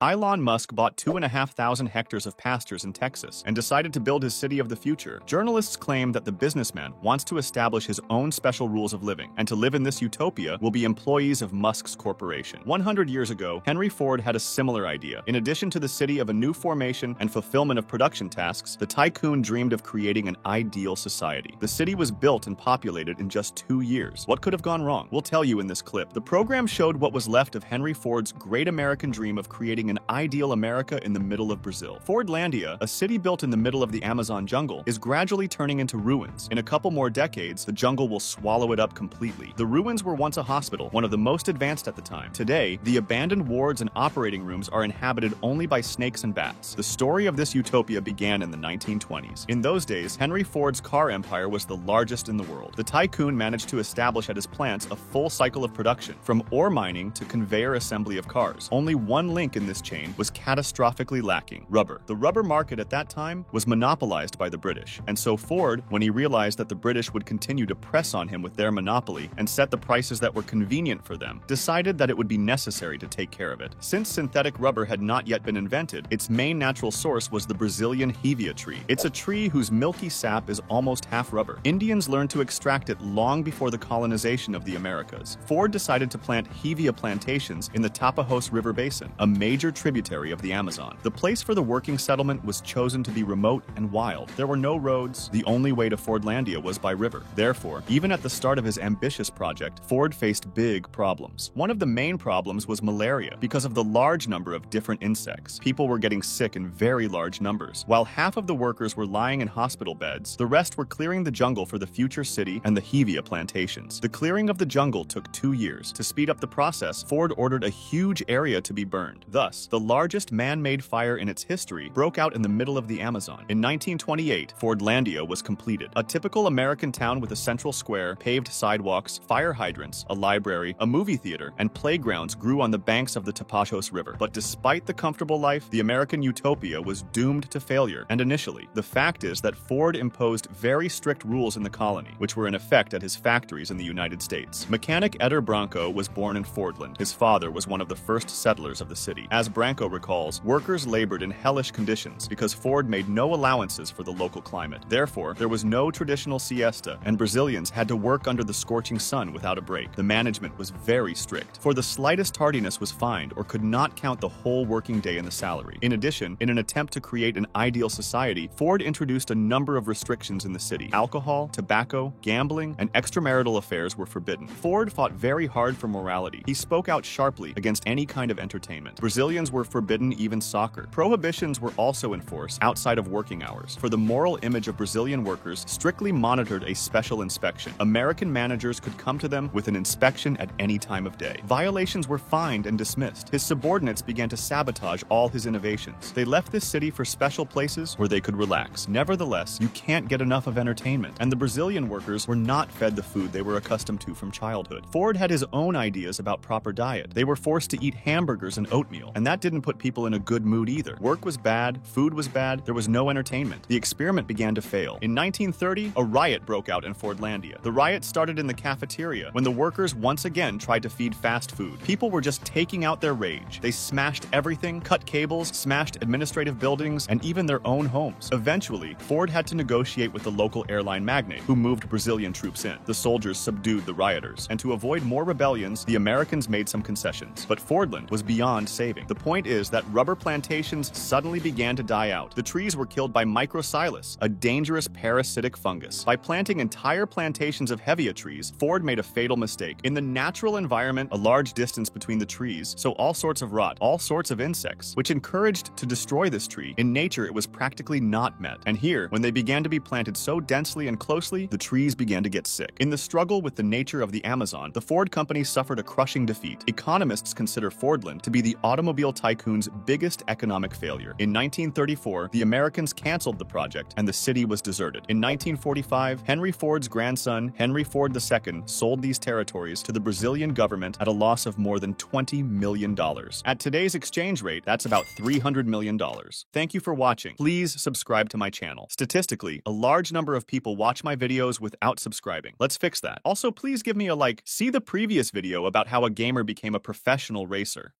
Elon Musk bought 2,500 hectares of pastures in Texas and decided to build his city of the future. Journalists claim that the businessman wants to establish his own special rules of living, and to live in this utopia will be employees of Musk's corporation. 100 years ago, Henry Ford had a similar idea. In addition to the city of a new formation and fulfillment of production tasks, the tycoon dreamed of creating an ideal society. The city was built and populated in just 2 years. What could have gone wrong? We'll tell you in this clip. The program showed what was left of Henry Ford's great American dream of creating an ideal America in the middle of Brazil. Fordlandia, a city built in the middle of the Amazon jungle, is gradually turning into ruins. In a couple more decades, the jungle will swallow it up completely. The ruins were once a hospital, one of the most advanced at the time. Today, the abandoned wards and operating rooms are inhabited only by snakes and bats. The story of this utopia began in the 1920s. In those days, Henry Ford's car empire was the largest in the world. The tycoon managed to establish at his plants a full cycle of production, from ore mining to conveyor assembly of cars. Only one link in this chain was catastrophically lacking: rubber. The rubber market at that time was monopolized by the British, and so Ford, when he realized that the British would continue to press on him with their monopoly and set the prices that were convenient for them, decided that it would be necessary to take care of it. Since synthetic rubber had not yet been invented, its main natural source was the Brazilian hevea tree. It's a tree whose milky sap is almost half rubber. Indians learned to extract it long before the colonization of the Americas. Ford decided to plant hevea plantations in the Tapajos River Basin, a major tributary of the Amazon. The place for the working settlement was chosen to be remote and wild. There were no roads. The only way to Fordlandia was by river. Therefore, even at the start of his ambitious project, Ford faced big problems. One of the main problems was malaria. Because of the large number of different insects, people were getting sick in very large numbers. While half of the workers were lying in hospital beds, the rest were clearing the jungle for the future city and the hevea plantations. The clearing of the jungle took 2 years. To speed up the process, Ford ordered a huge area to be burned. Thus, the largest man-made fire in its history broke out in the middle of the Amazon. In 1928, Fordlandia was completed. A typical American town with a central square, paved sidewalks, fire hydrants, a library, a movie theater, and playgrounds grew on the banks of the Tapajos River. But despite the comfortable life, the American utopia was doomed to failure. And initially, the fact is that Ford imposed very strict rules in the colony, which were in effect at his factories in the United States. Mechanic Eder Branco was born in Fordland. His father was one of the first settlers of the city. As Branco recalls, workers labored in hellish conditions because Ford made no allowances for the local climate. Therefore, there was no traditional siesta, and Brazilians had to work under the scorching sun without a break. The management was very strict, for the slightest tardiness was fined or could not count the whole working day in the salary. In addition, in an attempt to create an ideal society, Ford introduced a number of restrictions in the city. Alcohol, tobacco, gambling, and extramarital affairs were forbidden. Ford fought very hard for morality. He spoke out sharply against any kind of entertainment. Brazilians were forbidden even soccer. Prohibitions were also enforced outside of working hours. For the moral image of Brazilian workers, strictly monitored a special inspection. American managers could come to them with an inspection at any time of day. Violations were fined and dismissed. His subordinates began to sabotage all his innovations. They left this city for special places where they could relax. Nevertheless, you can't get enough of entertainment, and the Brazilian workers were not fed the food they were accustomed to from childhood. Ford had his own ideas about proper diet. They were forced to eat hamburgers and oatmeal, and that didn't put people in a good mood either. Work was bad, food was bad, there was no entertainment. The experiment began to fail. In 1930, a riot broke out in Fordlandia. The riot started in the cafeteria when the workers once again tried to feed fast food. People were just taking out their rage. They smashed everything, cut cables, smashed administrative buildings, and even their own homes. Eventually, Ford had to negotiate with the local airline magnate, who moved Brazilian troops in. The soldiers subdued the rioters, and to avoid more rebellions, the Americans made some concessions. But Fordland was beyond saving. The point is that rubber plantations suddenly began to die out. The trees were killed by microcylus, a dangerous parasitic fungus. By planting entire plantations of hevea trees, Ford made a fatal mistake. In the natural environment, a large distance between the trees, so all sorts of rot, all sorts of insects, which encouraged to destroy this tree. In nature, it was practically not met. And here, when they began to be planted so densely and closely, the trees began to get sick. In the struggle with the nature of the Amazon, the Ford company suffered a crushing defeat. Economists consider Fordland to be the automobile tycoon's biggest economic failure. In 1934, the Americans canceled the project, and the city was deserted. In 1945, Henry Ford's grandson, Henry Ford II, sold these territories to the Brazilian government at a loss of more than $20 million. At today's exchange rate, that's about $300 million. Thank you for watching. Please subscribe to my channel. Statistically, a large number of people watch my videos without subscribing. Let's fix that. Also, please give me a like. See the previous video about how a gamer became a professional racer.